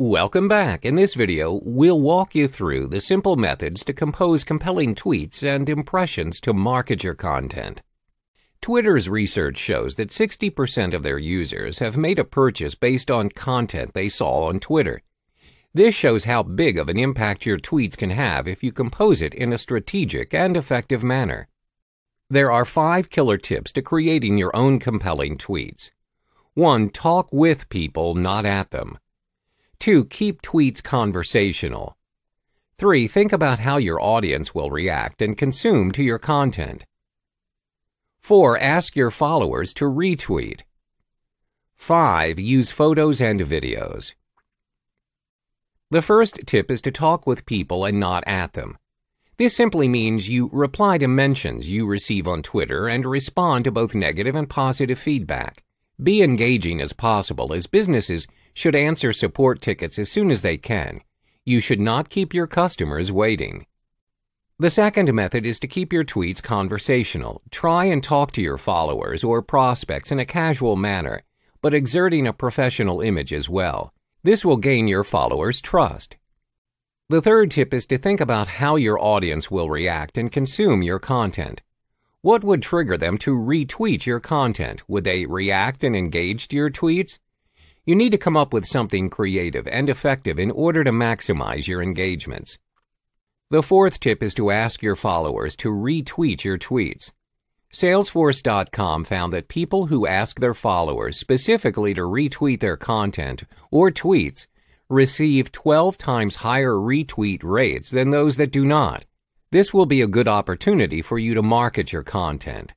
Welcome back. In this video, we'll walk you through the simple methods to compose compelling tweets and impressions to market your content. Twitter's research shows that 60% of their users have made a purchase based on content they saw on Twitter. This shows how big of an impact your tweets can have if you compose it in a strategic and effective manner. There are 5 killer tips to creating your own compelling tweets. 1. Talk with people, not at them. 2. Keep tweets conversational. 3. Think about how your audience will react and consume to your content. 4. Ask your followers to retweet. 5. Use photos and videos. The first tip is to talk with people and not at them. This simply means you reply to mentions you receive on Twitter and respond to both negative and positive feedback. Be engaging as possible, as businesses should answer support tickets as soon as they can. You should not keep your customers waiting. The second method is to keep your tweets conversational. Try and talk to your followers or prospects in a casual manner, but exerting a professional image as well. This will gain your followers' trust. The third tip is to think about how your audience will react and consume your content. What would trigger them to retweet your content? Would they react and engage to your tweets? You need to come up with something creative and effective in order to maximize your engagements. The fourth tip is to ask your followers to retweet your tweets. Salesforce.com found that people who ask their followers specifically to retweet their content or tweets receive 12 times higher retweet rates than those that do not. This will be a good opportunity for you to market your content.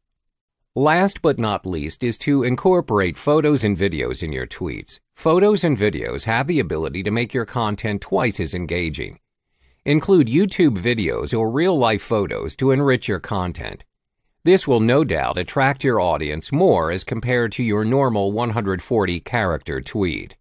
Last but not least is to incorporate photos and videos in your tweets. Photos and videos have the ability to make your content twice as engaging. Include YouTube videos or real-life photos to enrich your content. This will no doubt attract your audience more as compared to your normal 140-character tweet.